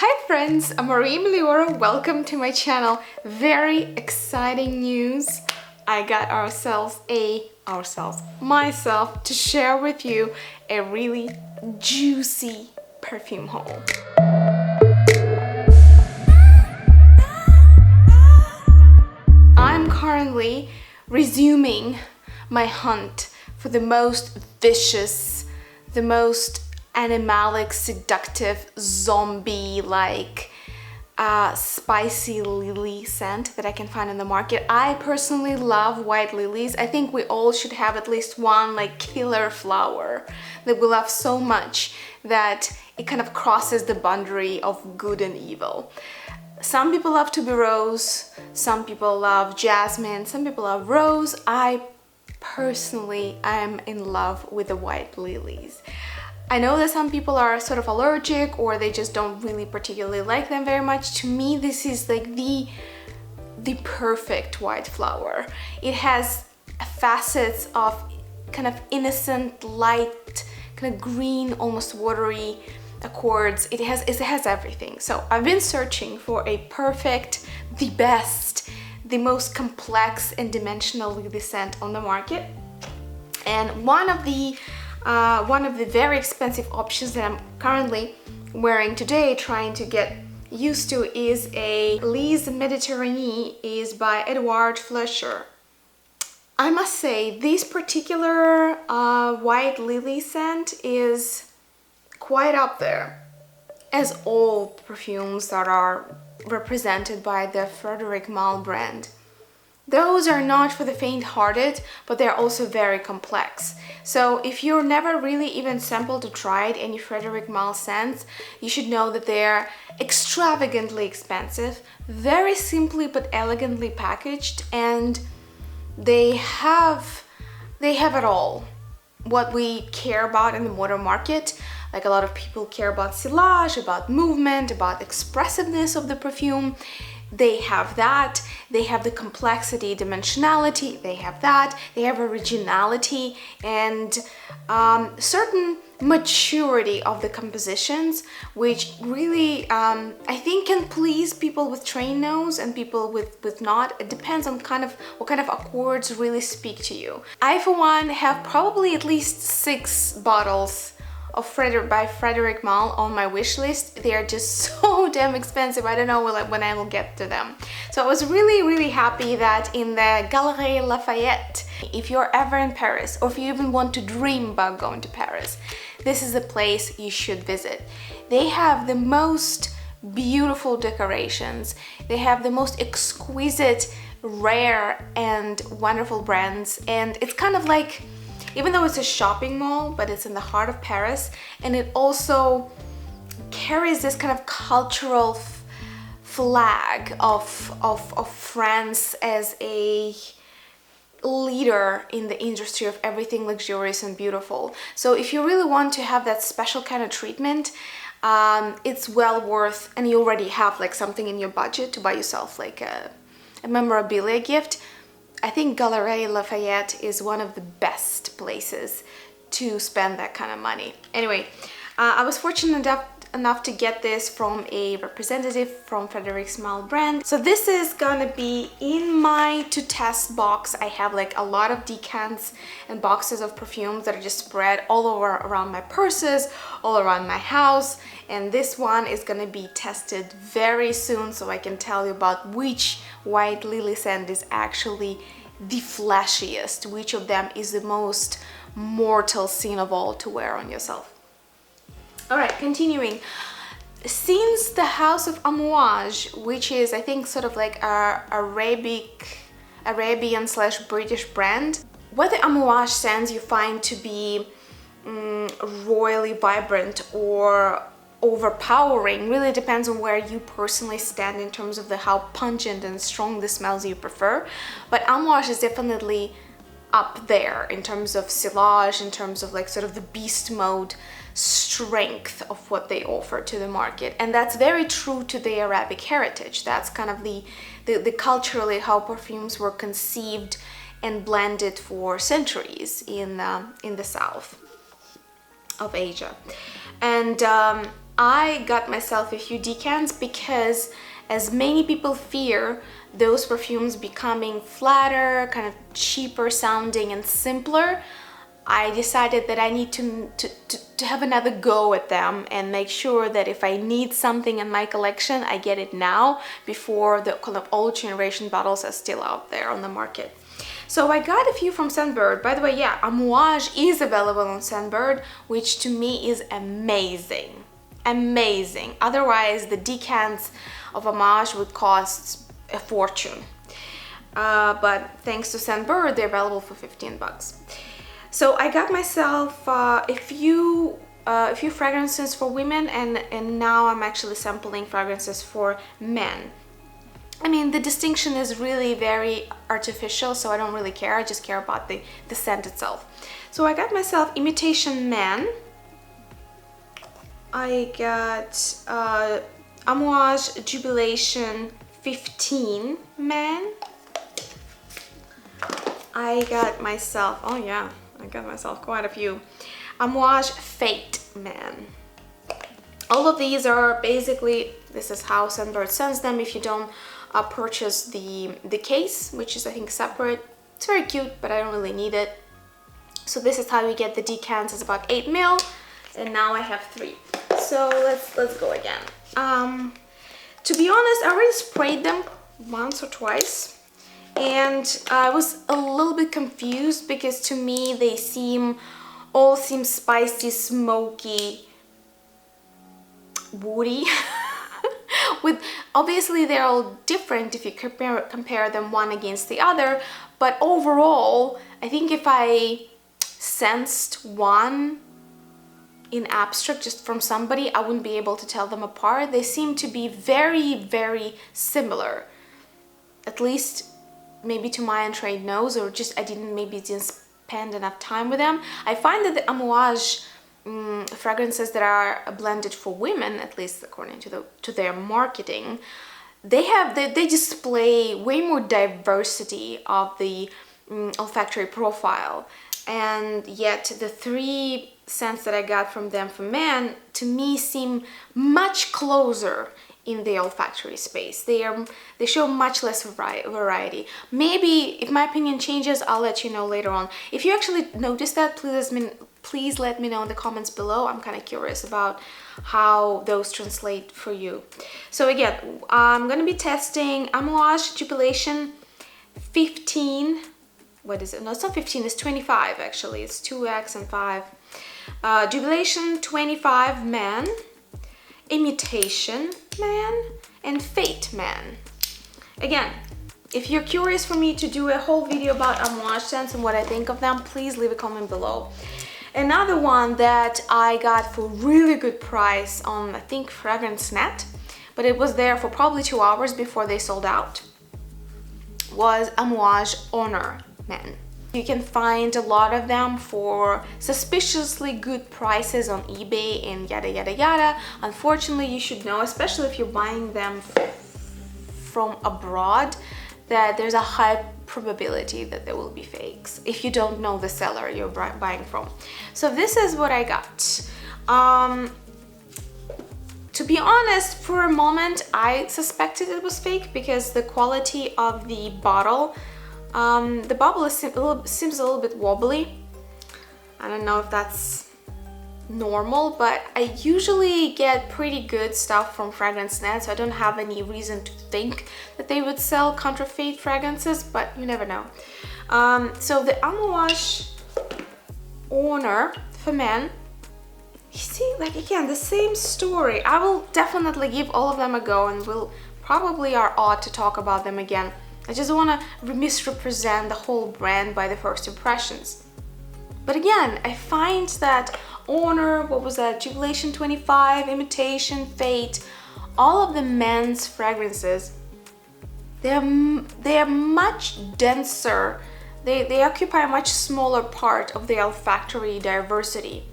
Hi friends, I'm Meliora. Welcome to my channel. Very exciting news. I got myself to share with you a really juicy perfume haul. I'm currently resuming my hunt for the most vicious, the most animalic, seductive, zombie-like spicy lily scent that I can find in the market. I personally love white lilies. I think we all should have at least one like killer flower that we love so much that it kind of crosses the boundary of good and evil. Some people love tuberose, some people love jasmine, some people love rose. I personally am in love with the white lilies. I know that some people are sort of allergic or they just don't really particularly like them very much. To me, this is like the perfect white flower. It has facets of kind of innocent, light, kind of green, almost watery accords. It has everything. So I've been searching for a perfect, the best, the most complex and dimensional lily scent on the market. And one of the very expensive options that I'm currently wearing today, trying to get used to, is a Lise Mediterranee, is by Edouard Fleischer. I must say, this particular white lily scent is quite up there, as all perfumes that are represented by the Frederick Malle brand. Those are not for the faint-hearted, but they're also very complex. So if you're never really even sampled or tried any Frederick Malle scents, you should know that they're extravagantly expensive, very simply but elegantly packaged, and they have it all. What we care about in the modern market, like a lot of people care about sillage, about movement, about expressiveness of the perfume. They have that. They have the complexity, dimensionality, they have that. They have originality and certain maturity of the compositions, which really I think can please people with trained nose and people with not. It depends on what kind of accords really speak to you. I, for one, have probably at least 6 bottles of Frederick Malle on my wish list. They are just so damn expensive. I don't know when I will get to them. So I was really happy that in the Galeries Lafayette, if you're ever in Paris, or if you even want to dream about going to Paris, this is a place you should visit. They have the most beautiful decorations. They have the most exquisite, rare and wonderful brands, and it's kind of like, even though it's a shopping mall, but it's in the heart of Paris, and it also carries this kind of cultural flag of France as a leader in the industry of everything luxurious and beautiful. So if you really want to have that special kind of treatment, it's well worth, and you already have like something in your budget to buy yourself like a memorabilia gift, I think Galeries Lafayette is one of the best places to spend that kind of money. Anyway, I was fortunate enough to get this from a representative from Frederick Malle brand. So this is gonna be in my to test box. I have like a lot of decants and boxes of perfumes that are just spread all over around my purses, all around my house, and this one is gonna be tested very soon, so I can tell you about which white lily scent is actually the flashiest, which of them is the most mortal sin of all to wear on yourself. Alright, continuing. Since the house of Amouage, which is I think sort of like a Arabian/British brand, what the Amouage scents you find to be royally vibrant or overpowering really depends on where you personally stand in terms of how pungent and strong the smells you prefer. But Amouage is definitely up there in terms of sillage, in terms of like sort of the beast mode strength of what they offer to the market. And that's very true to the Arabic heritage. That's kind of the culturally how perfumes were conceived and blended for centuries in the south of Asia. And I got myself a few decants because, as many people fear those perfumes becoming flatter, kind of cheaper sounding and simpler, I decided that I need to have another go at them and make sure that if I need something in my collection, I get it now before the kind of old generation bottles are still out there on the market. So I got a few from Scentbird. By the way, yeah, Amouage is available on Scentbird, which to me is amazing. Amazing. Otherwise, the decants of Amouage would cost a fortune. But thanks to Scentbird, they're available for 15 bucks. So I got myself a few fragrances for women, and now I'm actually sampling fragrances for men. I mean, the distinction is really very artificial, so I don't really care. I just care about the scent itself. So I got myself Imitation Man. I got Amouage Jubilation 15 Man. I got myself, oh yeah, I got myself quite a few. Amouage Fate Man. All of these are basically, this is how Scentbird sends them if you don't purchase the case, which is I think separate. It's very cute, but I don't really need it. So this is how you get the decants. It's about 8 ml, and now I have 3. So let's go again. To be honest, I already sprayed them once or twice, and I was a little bit confused because to me they all seem spicy, smoky, woody. With obviously they're all different if you compare them one against the other, but overall I think if I sensed one in abstract just from somebody, I wouldn't be able to tell them apart. They seem to be very, very similar, at least maybe to my untrained nose, or just I didn't spend enough time with them. I find that the Amouage fragrances that are blended for women, at least according to their marketing, they display way more diversity of the olfactory profile, and yet the 3 scents that I got from them for men to me seem much closer in the olfactory space. They show much less variety. Maybe if my opinion changes, I'll let you know later on. If you actually notice that, please let me know in the comments below. I'm kind of curious about how those translate for you. So again, I'm gonna be testing Amouage Jubilation 15. What is it? No, it's not 15, it's 25 actually. It's 2x and 5. Jubilation 25 Man, Imitation Man, and Fate Man. Again, if you're curious for me to do a whole video about Amouage scents and what I think of them, please leave a comment below. Another one that I got for really good price on, I think, FragranceNet, but it was there for probably 2 hours before they sold out, was Amouage Honor Men. You can find a lot of them for suspiciously good prices on eBay and yada yada yada. Unfortunately, you should know, especially if you're buying them from abroad, that there's a high probability that there will be fakes if you don't know the seller you're buying from. So this is what I got. To be honest, for a moment I suspected it was fake because the quality of the bottle, the bubble seems a little bit wobbly. I don't know if that's normal, but I usually get pretty good stuff from FragranceNet, so I don't have any reason to think that they would sell counterfeit fragrances, but you never know. So the Amouage Honor for men, you see, like again, the same story. I will definitely give all of them a go, and we'll probably are odd to talk about them again. I just don't want to misrepresent the whole brand by the first impressions. But again, I find that Honor, what was that, Jubilation 25, Imitation, Fate, all of the men's fragrances, they are much denser. They occupy a much smaller part of the olfactory diversity,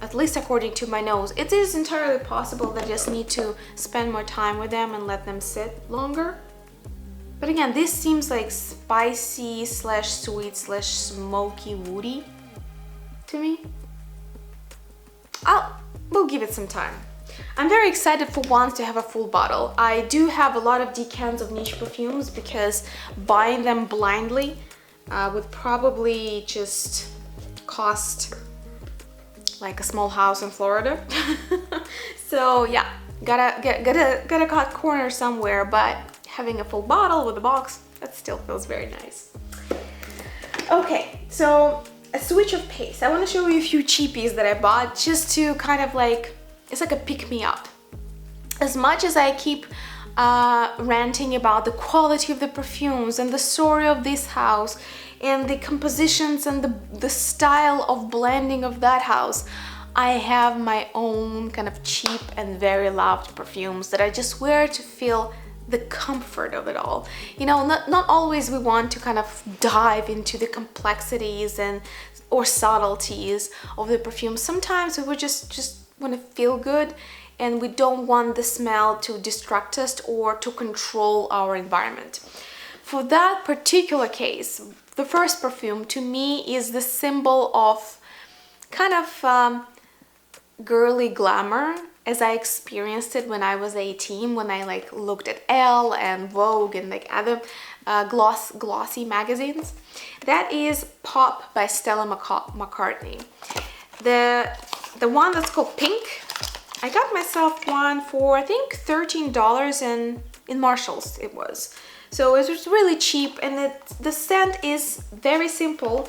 at least according to my nose. It is entirely possible that I just need to spend more time with them and let them sit longer. But again, this seems like spicy slash sweet slash smoky woody to me. we'll give it some time. I'm very excited for once to have a full bottle. I do have a lot of decants of niche perfumes because buying them blindly would probably just cost like a small house in Florida. So yeah, gotta cut corners somewhere, but having a full bottle with a box, that still feels very nice. Okay, so a switch of pace. I want to show you a few cheapies that I bought just to kind of like, it's like a pick-me-up. As much as I keep ranting about the quality of the perfumes and the story of this house and the compositions and the style of blending of that house, I have my own kind of cheap and very loved perfumes that I just wear to feel the comfort of it all. You know, not always we want to kind of dive into the complexities and or subtleties of the perfume. Sometimes we would just want to feel good and we don't want the smell to distract us or to control our environment. For that particular case, the first perfume to me is the symbol of kind of girly glamour as I experienced it when I was 18, when I like looked at Elle and Vogue and like other glossy magazines. That is Pop by Stella McCartney. The one that's called Pink, I got myself one for I think $13 in Marshalls it was. So it was really cheap, and the scent is very simple.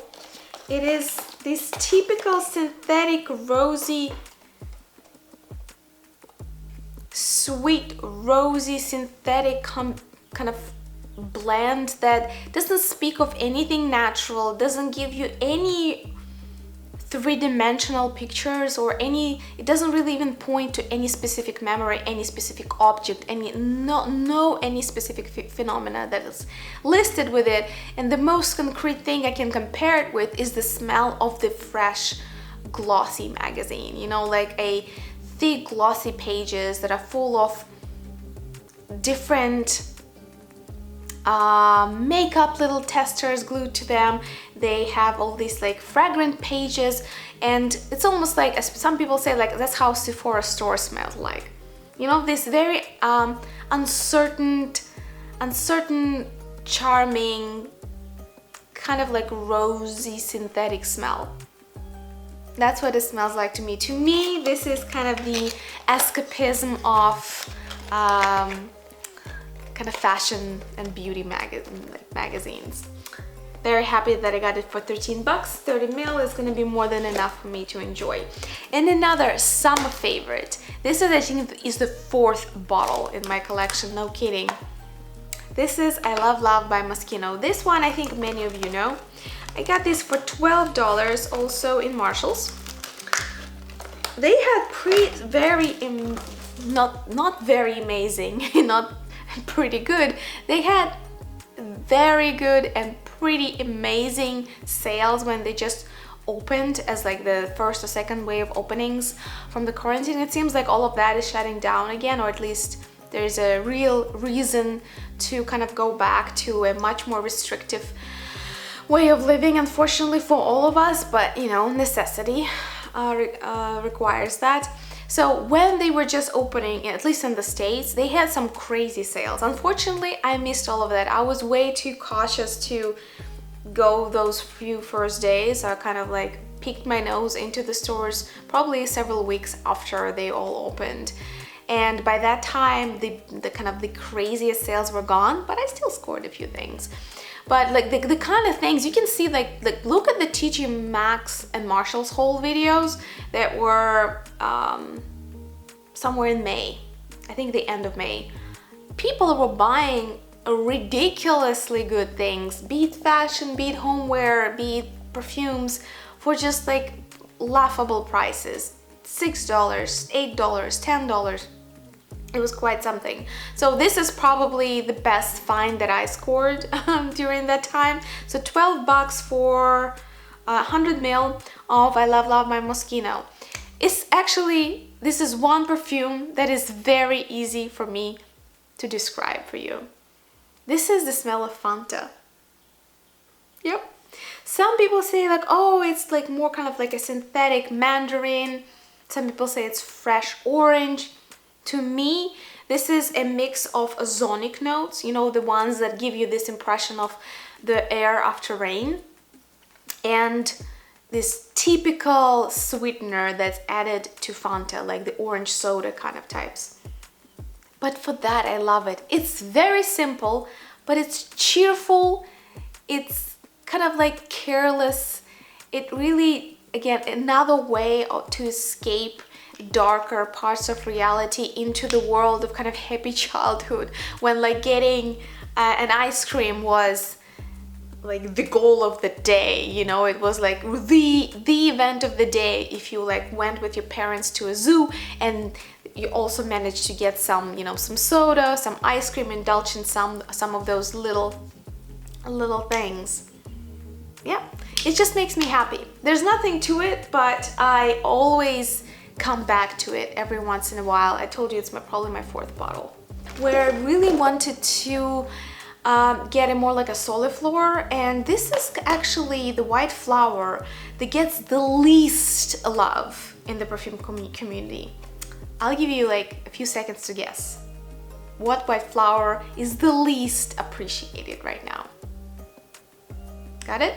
It is this typical synthetic rosy, sweet rosy synthetic kind of blend that doesn't speak of anything natural, doesn't give you any three-dimensional pictures or it doesn't really even point to any specific memory, any specific object, any specific phenomena that is listed with it. And the most concrete thing I can compare it with is the smell of the fresh glossy magazine, you know, like a thick glossy pages that are full of different makeup little testers glued to them. They have all these like fragrant pages, and it's almost like, as some people say, like that's how Sephora store smells like. You know, this very uncertain, charming, kind of like rosy synthetic smell. That's what it smells like to me. To me, this is kind of the escapism of kind of fashion and beauty magazines. Very happy that I got it for 13 bucks. 30 ml is gonna be more than enough for me to enjoy. And another summer favorite. This is, I think, is the fourth bottle in my collection, no kidding. This is I Love Love by Moschino. This one I think many of you know. I got this for $12 also in Marshalls. They had not very amazing, not pretty good. They had very good and pretty amazing sales when they just opened as like the first or second wave openings from the quarantine. It seems like all of that is shutting down again, or at least there's a real reason to kind of go back to a much more restrictive way of living, unfortunately for all of us, but you know, necessity requires that. So when they were just opening, at least in the States, they had some crazy sales. Unfortunately, I missed all of that. I was way too cautious to go those few first days. I kind of like peeked my nose into the stores probably several weeks after they all opened. And by that time, the kind of the craziest sales were gone, but I still scored a few things. But like the kind of things you can see, like look at the TJ Maxx and Marshalls haul videos that were somewhere in May, I think the end of May. People were buying ridiculously good things, be it fashion, be it homeware, be it perfumes, for just like laughable prices. $6, $8, $10. It was quite something. So this is probably the best find that I scored during that time. So 12 bucks for 100 ml of I Love Love by Moschino. It's actually, this is one perfume that is very easy for me to describe for you. This is the smell of Fanta. Yep. Some people say like, oh, it's like more kind of like a synthetic mandarin. Some people say it's fresh orange. To me, this is a mix of ozonic notes, you know, the ones that give you this impression of the air after rain, and this typical sweetener that's added to Fanta, like the orange soda kind of types. But for that, I love it. It's very simple, but it's cheerful. It's kind of like careless. It really, again, another way to escape darker parts of reality into the world of kind of happy childhood, when like getting an ice cream was like the goal of the day, you know. It was like the event of the day if you like went with your parents to a zoo and you also managed to get some, you know, some soda, some ice cream, indulgent, some of those little things. Yeah, it just makes me happy. There's nothing to it, but I always come back to it every once in a while. I told you it's probably my 4th bottle. Where I really wanted to get a more like a soliflor, and this is actually the white flower that gets the least love in the perfume community. I'll give you like a few seconds to guess what white flower is the least appreciated right now. Got it?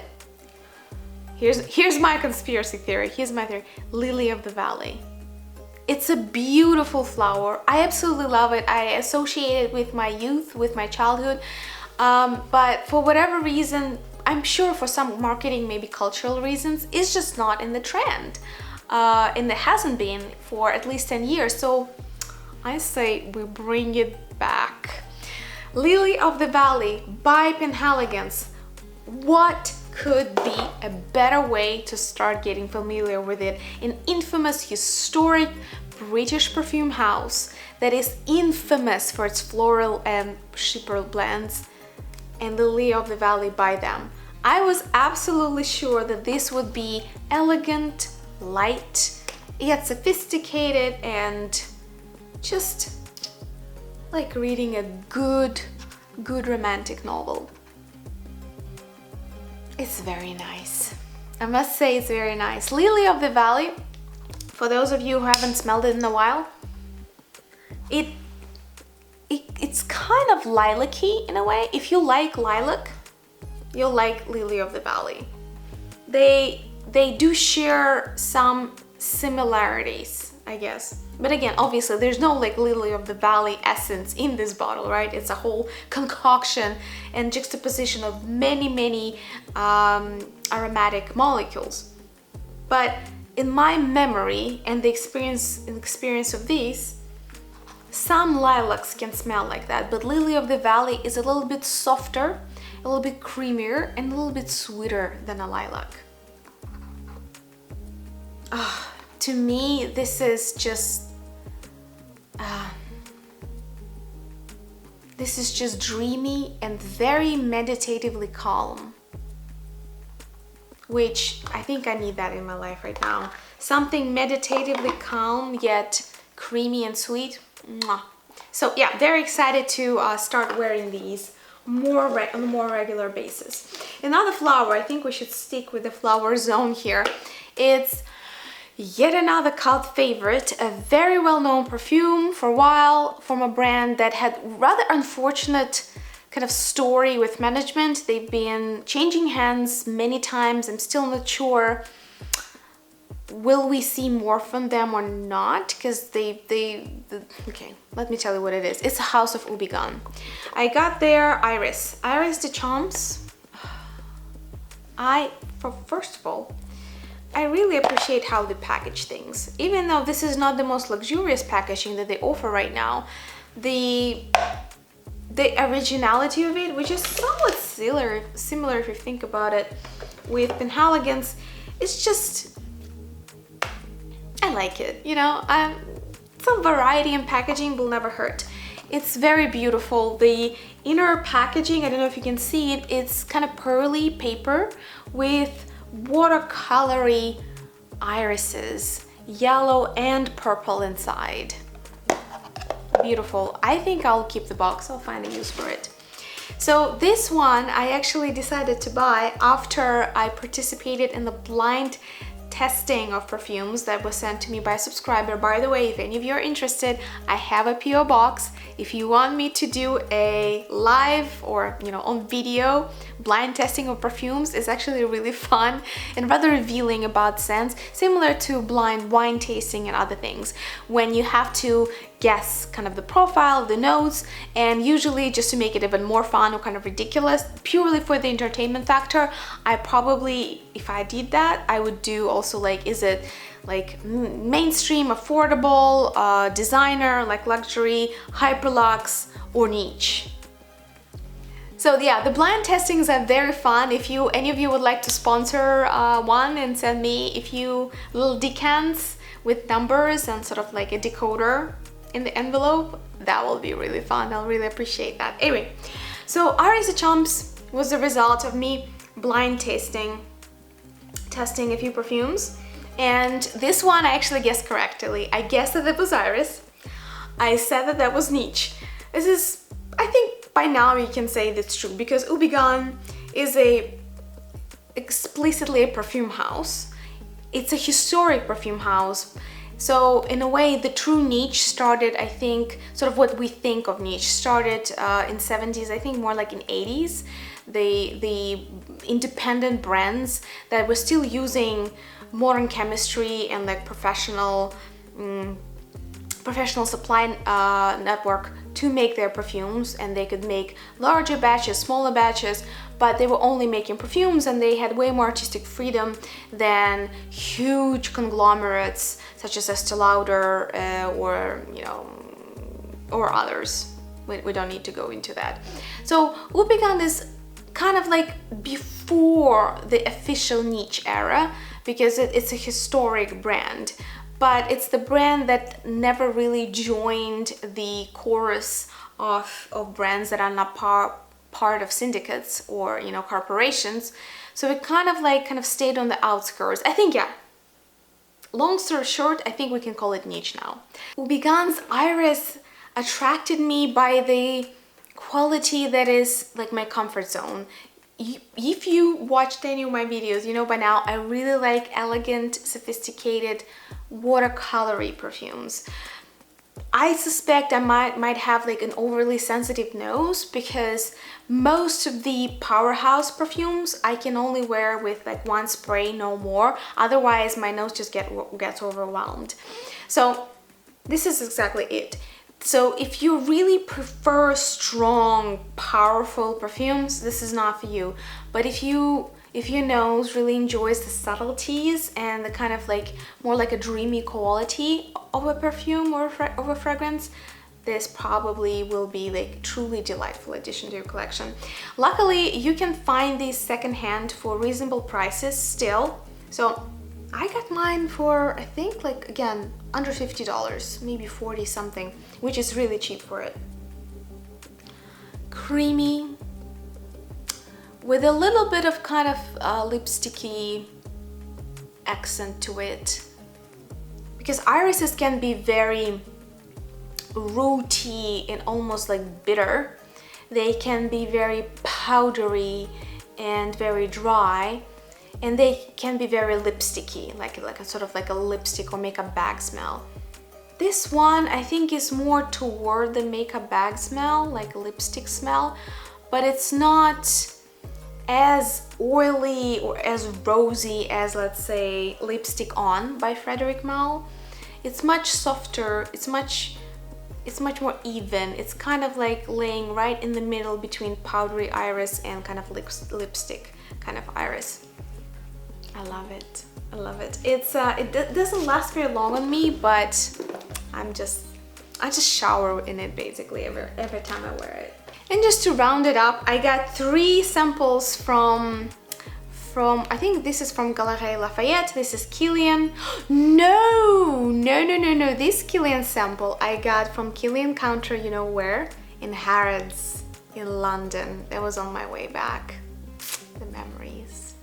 Here's my conspiracy theory. Here's my theory. Lily of the Valley. It's a beautiful flower. I absolutely love it. I associate it with my youth, with my childhood. But for whatever reason, I'm sure for some marketing, maybe cultural reasons, it's just not in the trend. And it hasn't been for at least 10 years. So I say we bring it back. Lily of the Valley by Penhaligon's. What could be a better way to start getting familiar with it? An infamous, historic British perfume house that is infamous for its floral and shipper blends, and Lily of the Valley by them. I was absolutely sure that this would be elegant, light, yet sophisticated, and just like reading a good romantic novel. It's very nice. I must say it's very nice. Lily of the Valley, for those of you who haven't smelled it in a while, it's kind of lilac-y in a way. If you like lilac, you'll like Lily of the Valley. They do share some similarities, I guess. But again, obviously, there's no like Lily of the Valley essence in this bottle, right? It's a whole concoction and juxtaposition of many aromatic molecules. But in my memory and the experience of these, some lilacs can smell like that, but Lily of the Valley is a little bit softer, a little bit creamier, and a little bit sweeter than a lilac. To me, this is just dreamy and very meditatively calm, which I think I need that in my life right now. Something meditatively calm yet creamy and sweet. Mwah. So yeah, very excited to start wearing these on a more regular basis. Another flower, I think we should stick with the flower zone here. It's yet another cult favorite, a very well-known perfume for a while from a brand that had rather unfortunate kind of story with management. They've been changing hands many times. I'm still not sure will we see more from them or not, because okay, let me tell you what it is. It's a house of Ubigan. I got their Iris de Champs. First of all, I really appreciate how they package things. Even though this is not the most luxurious packaging that they offer right now, the originality of it, which is somewhat similar if you think about it, with Penhaligon's, it's just, I like it, you know. Some variety in packaging will never hurt. It's very beautiful. The inner packaging, I don't know if you can see it, it's kind of pearly paper with watercolory irises, yellow and purple inside. Beautiful. I think I'll keep the box. I'll find a use for it. So this one I actually decided to buy after I participated in the blind testing of perfumes that was sent to me by a subscriber. By the way, if any of you are interested, I have a PO box. If you want me to do a live or, you know, on video blind testing of perfumes, it's actually really fun and rather revealing about scents, similar to blind wine tasting and other things, when you have to guess kind of the profile, the notes, and usually just to make it even more fun or kind of ridiculous, purely for the entertainment factor, I probably, if I did that, I would do also like, is it like mainstream, affordable, designer, like luxury, hyperluxe, or niche. So yeah, the blind testings are very fun. If any of you would like to sponsor one and send me a few little decants with numbers and sort of like a decoder in the envelope, that will be really fun. I'll really appreciate that. Anyway, so Iris de Champs was the result of me blind testing a few perfumes, and this one I actually guessed correctly. I guessed that it was Iris. I said that that was niche. This is, I think by now you can say that's true, because Houbigant is explicitly a perfume house. It's a historic perfume house. So in a way, the true niche started, I think, sort of what we think of niche started in 70s, I think more like in 80s. The independent brands that were still using modern chemistry and like professional supply network to make their perfumes, and they could make larger batches, smaller batches, but they were only making perfumes and they had way more artistic freedom than huge conglomerates such as Estee Lauder or, you know, or others. We don't need to go into that. So Houbigant is kind of like before the official niche era, because it's a historic brand, but it's the brand that never really joined the chorus of brands that are not part of syndicates or, you know, corporations. So it kind of stayed on the outskirts. I think, yeah, long story short, I think we can call it niche now. Houbigant's Iris attracted me by the quality that is like my comfort zone. If you watched any of my videos, you know by now I really like elegant, sophisticated, watercolory perfumes. I suspect I might have like an overly sensitive nose, because most of the powerhouse perfumes I can only wear with like one spray, no more. Otherwise my nose just gets overwhelmed. So this is exactly it. So if you really prefer strong, powerful perfumes, this is not for you. But if your nose really enjoys the subtleties and the kind of like more like a dreamy quality of a perfume or of a fragrance, this probably will be like truly delightful addition to your collection. Luckily, you can find these secondhand for reasonable prices still. So I got mine for, I think, like, again, under $50, maybe 40 something, which is really cheap for it. Creamy, with a little bit of kind of lipsticky accent to it. Because irises can be very rooty and almost like bitter. They can be very powdery and very dry. And they can be very lipsticky, like a sort of like a lipstick or makeup bag smell. This one I think is more toward the makeup bag smell, like lipstick smell, but it's not as oily or as rosy as, let's say, Lipstick On by Frederick Malle. It's much softer, it's much more even. It's kind of like laying right in the middle between powdery iris and kind of lipstick kind of iris. I love it. I love it. It doesn't last very long on me, but I just shower in it basically every time I wear it. And just to round it up, I got 3 samples from I think this is from Galeries Lafayette. This is Kilian. No. This Kilian sample I got from Kilian counter, you know where? In Harrods in London. That was on my way back. The memories.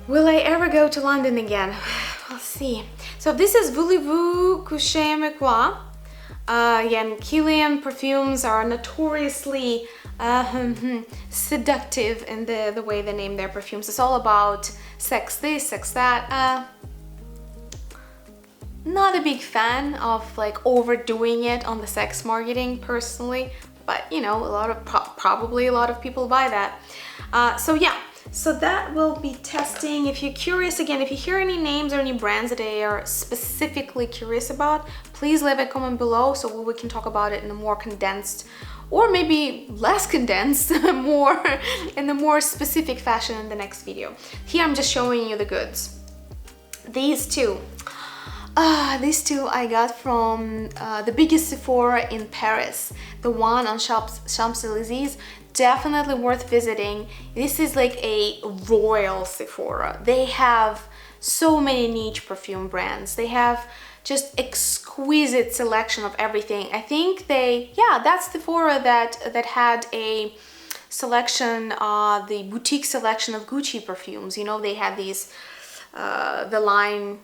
Will I ever go to London again? We'll see. So this is Voulez-vous coucher avec moi? Again, Kilian perfumes are notoriously seductive in the way they name their perfumes. It's all about sex this, sex that. Not a big fan of like overdoing it on the sex marketing personally, but you know, probably a lot of people buy that. So yeah, so that will be testing. If you're curious, again, if you hear any names or any brands that they are specifically curious about, please leave a comment below so we can talk about it in a more condensed, or maybe less condensed, more in a more specific fashion in the next video. Here I'm just showing you the goods. These two I got from the biggest Sephora in Paris, the one on Champs-Élysées. Definitely worth visiting. This is like a royal Sephora. They have so many niche perfume brands. They have just exquisite selection of everything. I think that's Sephora that had a selection, the boutique selection of Gucci perfumes. You know, they had these, the line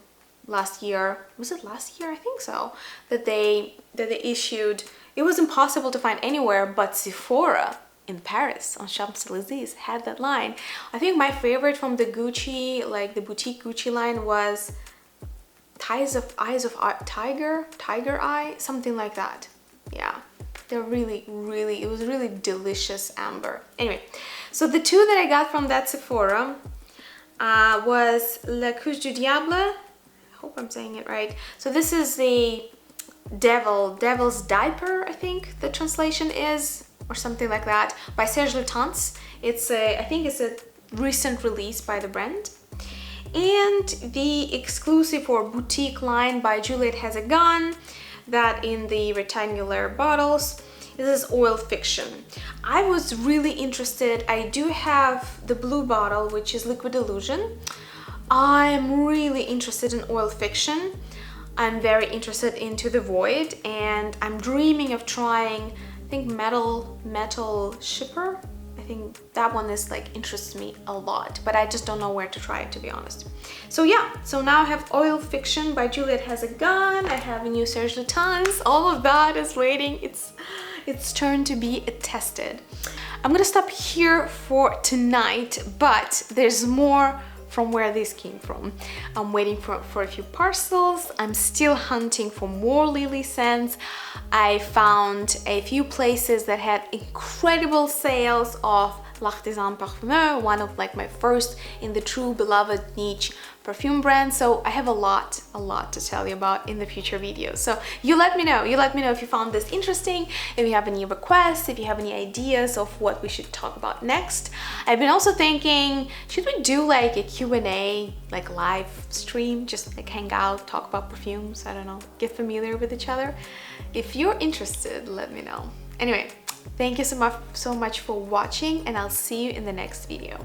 last year, was it last year? I think so, that they issued. It was impossible to find anywhere, but Sephora in Paris on Champs-Élysées had that line. I think my favorite from the Gucci, like the boutique Gucci line, was Eyes of Tiger Eye, something like that. Yeah, they're really, it was really delicious amber. Anyway, so the two that I got from that Sephora was La Couche du Diable. I hope I'm saying it right. So this is the Devil's Diaper, I think the translation is, or something like that, by Serge Lutens. I think it's a recent release by the brand. And the exclusive or boutique line by Juliette Has a Gun, that in the rectangular bottles. This is Oil Fiction. I was really interested. I do have the blue bottle, which is Liquid Illusion. I'm really interested in Oil Fiction. I'm very interested into the Void, and I'm dreaming of trying, I think, Metal Shipper. I think that one is like interests me a lot, but I just don't know where to try it, to be honest. So yeah, so now I have Oil Fiction by Juliette Has a Gun. I have a new Serge Lutens. All of that is waiting. It's turn to be tested. I'm gonna stop here for tonight, but there's more from where this came from. I'm waiting for a few parcels. I'm still hunting for more Lily scents. I found a few places that had incredible sales of L'Artisan Parfumeur, one of like my first in the true beloved niche perfume brand. So I have a lot to tell you about in the future videos. So you let me know if you found this interesting, if you have any requests, if you have any ideas of what we should talk about next. I've been also thinking, should we do like a Q&A, like live stream, just like hang out, talk about perfumes, I don't know, get familiar with each other. If you're interested, let me know. Anyway, thank you so much for watching, and I'll see you in the next video.